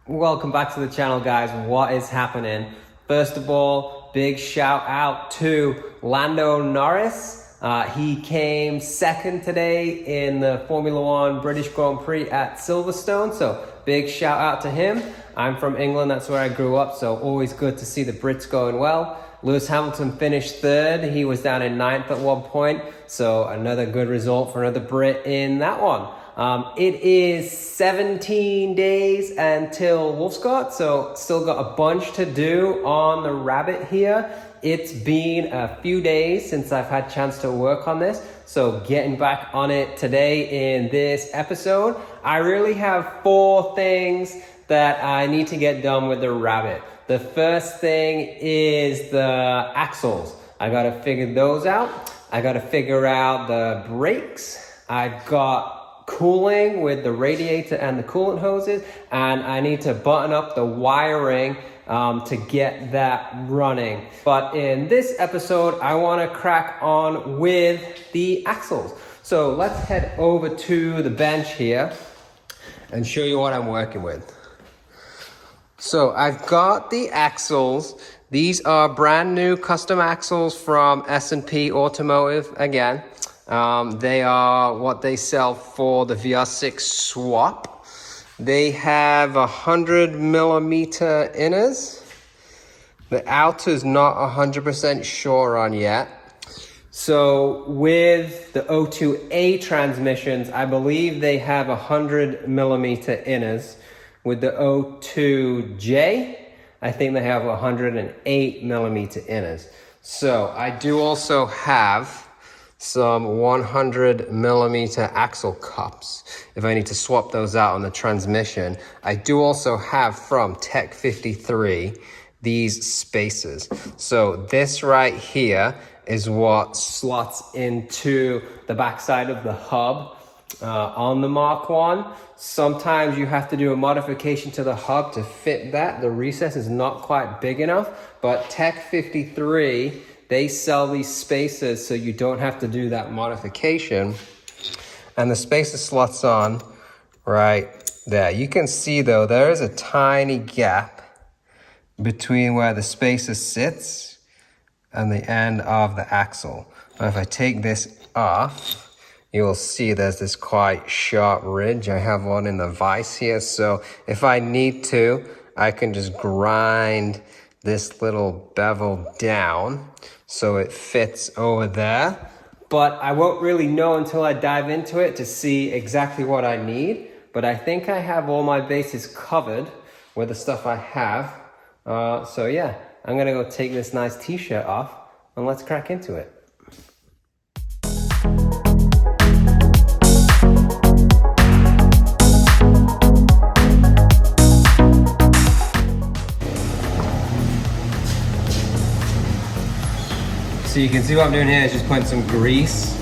Welcome back to the channel, guys. What is happening? First of all, big shout out to Lando Norris. He came second today in the Formula One British Grand Prix at Silverstone, so big shout out to him. I'm from England, that's where I grew up, so always good to see the Brits going well. Lewis Hamilton finished third. He was down in ninth at one point, so another good result for another Brit in that one. It is 17 days until Wolfscott, so still got a bunch to do on the Rabbit here. It's been a few days since I've had a chance to work on this, so getting back on it today in this episode. I really have 4 things that I need to get done with the Rabbit. The first thing is the axles. I gotta figure those out. I gotta figure out the brakes. I've got cooling with the radiator and the coolant hoses, and I need to button up the wiring to get that running. But in this episode, I want to crack on with the axles. So let's head over to the bench here and show you what I'm working with. So I've got the axles. These are brand new custom axles from S&P Automotive again. They are what they sell for the VR6 swap. They have 100mm inners. The outer's not 100% sure on yet. So with the O2A transmissions, I believe they have 100mm inners. With the O2J, I think they have 108mm inners. So I do also have some 100mm axle cups if I need to swap those out on the transmission. I do also have from Tech 53 these spacers. So this right here is what slots into the backside of the hub on the Mark 1. Sometimes you have to do a modification to the hub to fit that. The recess is not quite big enough, but Tech 53, they sell these spacers so you don't have to do that modification. And the spacer slots on right there. You can see though, there is a tiny gap between where the spacer sits and the end of the axle. Now if I take this off, you'll see there's this quite sharp ridge. I have one in the vise here, so if I need to, I can just grind this little bevel down so it fits over there. But I won't really know until I dive into it to see exactly what I need. But I think I have all my bases covered with the stuff I have. So yeah, I'm gonna go take this nice t-shirt off and let's crack into it. So you can see what I'm doing here is just putting some grease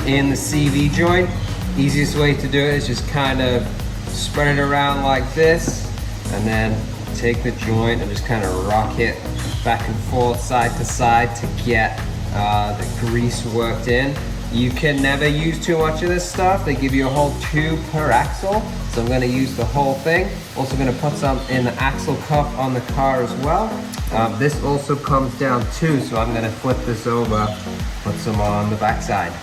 in the CV joint. Easiest way to do it is just kind of spread it around like this and then take the joint and just kind of rock it back and forth side to side to get the grease worked in. You can never use too much of this stuff. They give you a whole tube per axle, so I'm going to use the whole thing. Also going to put some in the axle cup on the car as well. This also comes down too, so I'm going to flip this over, put some on the backside.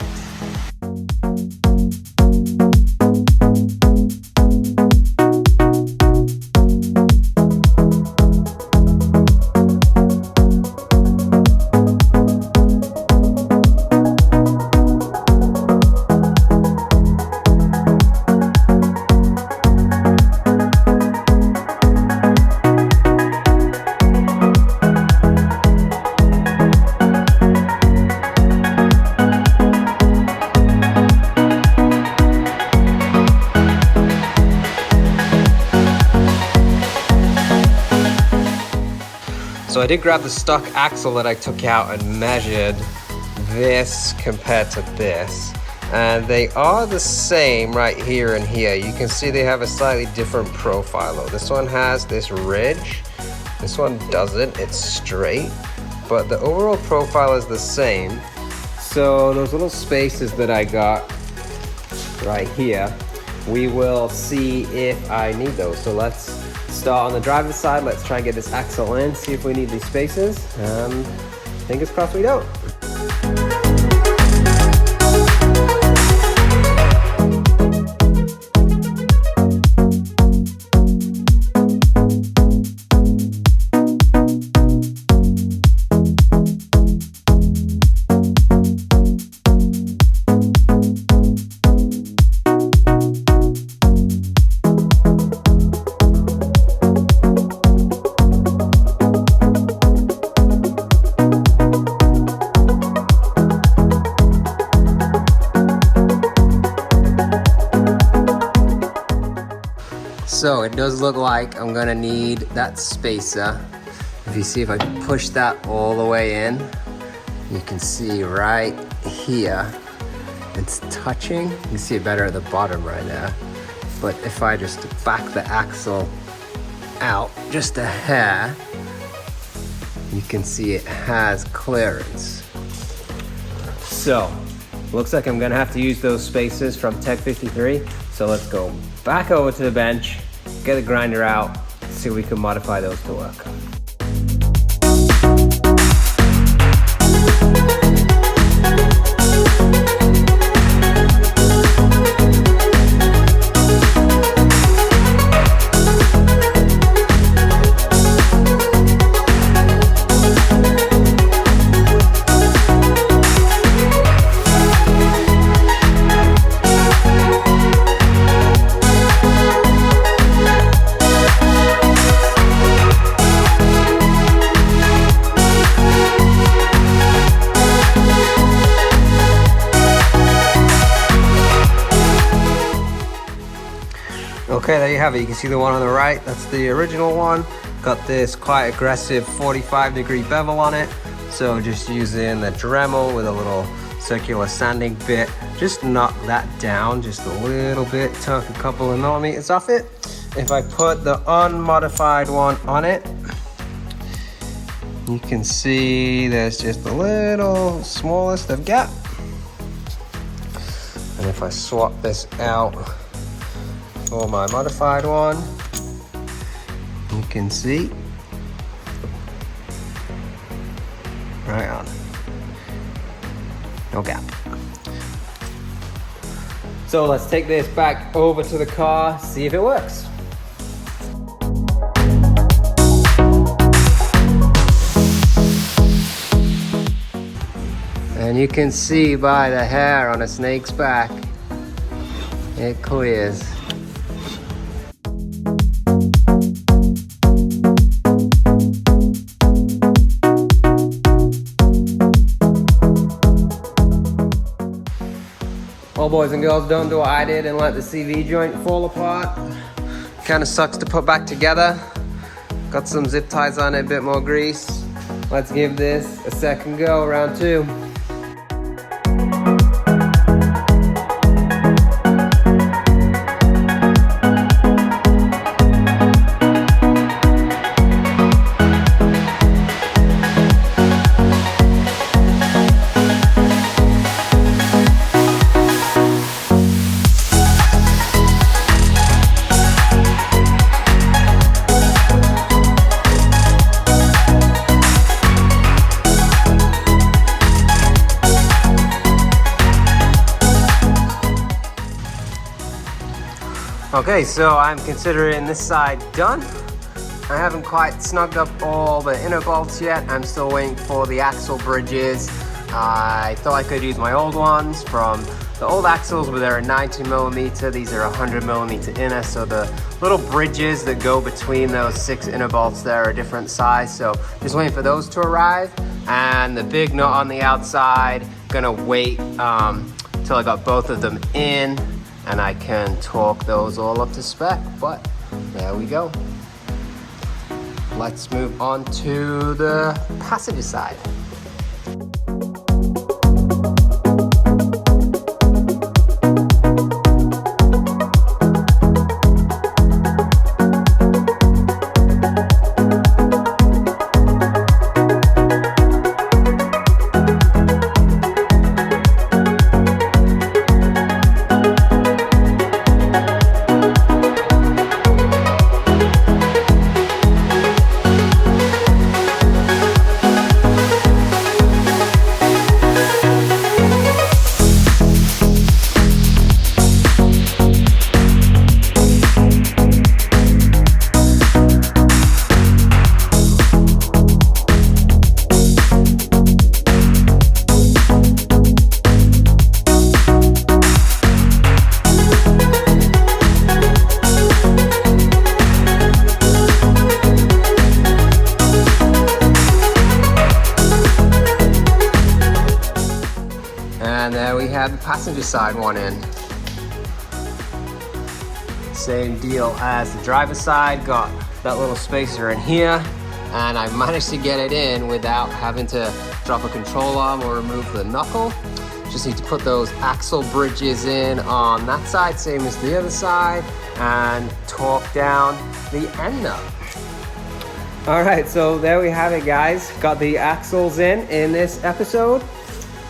So I did grab the stock axle that I took out and measured this compared to this. And they are the same right here and here. You can see they have a slightly different profile though. This one has this ridge. This one doesn't, it's straight. But the overall profile is the same. So those little spaces that I got right here, we will see if I need those. So let's start on the driver's side. Let's try and get this axle in, see if we need these spacers, and fingers crossed we don't. So it does look like I'm gonna need that spacer. If you see, if I push that all the way in, you can see right here, it's touching. You can see it better at the bottom right now. But if I just back the axle out just a hair, you can see it has clearance. So, looks like I'm gonna have to use those spacers from Tech 53. So let's go back over to the bench, get the grinder out, see if we can modify those to work. Okay, there you have it. You can see the one on the right. That's the original one. Got this quite aggressive 45-degree bevel on it. So just using the Dremel with a little circular sanding bit. Just knock that down just a little bit. Took a couple of millimeters off it. If I put the unmodified one on it, you can see there's just a little smallest of gap. And if I swap this out for my modified one, you can see right on, no gap. So let's take this back over to the car, see if it works. And you can see by the hair on a snake's back, it clears. Well, boys and girls, don't do what I did and let the CV joint fall apart. Kind of sucks to put back together. Got some zip ties on it, a bit more grease. Let's give this a second go, round two. Okay, so I'm considering this side done. I haven't quite snugged up all the inner bolts yet. I'm still waiting for the axle bridges. I thought I could use my old ones from the old axles, but they're a 90mm. These are 100mm inner, so the little bridges that go between those 6 inner bolts there are a different size. So just waiting for those to arrive. And the big nut on the outside, gonna wait till I got both of them in, and I can torque those all up to spec. But there we go. Let's move on to the passenger side. the passenger side one in. Same deal as the driver's side, got that little spacer in here, and I managed to get it in without having to drop a control arm or remove the knuckle. Just need to put those axle bridges in on that side, same as the other side, and torque down the end nut. All right, so there we have it, guys. Got the axles in this episode.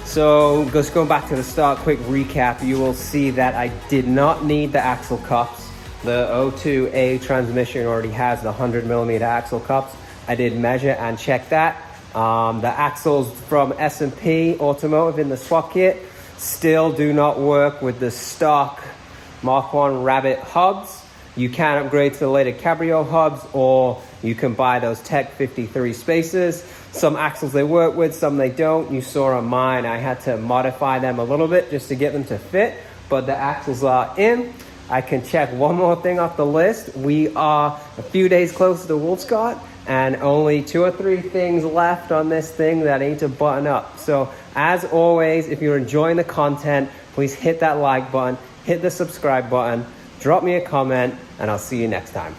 So just going back to the start, quick recap, you will see that I did not need the axle cups. The 02A transmission already has the 100mm axle cups. I did measure and check that. The axles from S&P Automotive in the swap kit still do not work with the stock MK1 Rabbit hubs. You can upgrade to the later Cabriolet hubs, or you can buy those Tech 53 spacers. Some axles they work with, some they don't. You saw on mine, I had to modify them a little bit just to get them to fit, but the axles are in. I can check one more thing off the list. We are a few days closer to Wolfscott, and only 2 or 3 things left on this thing that I need to button up. So as always, if you're enjoying the content, please hit that like button, hit the subscribe button, drop me a comment, and I'll see you next time.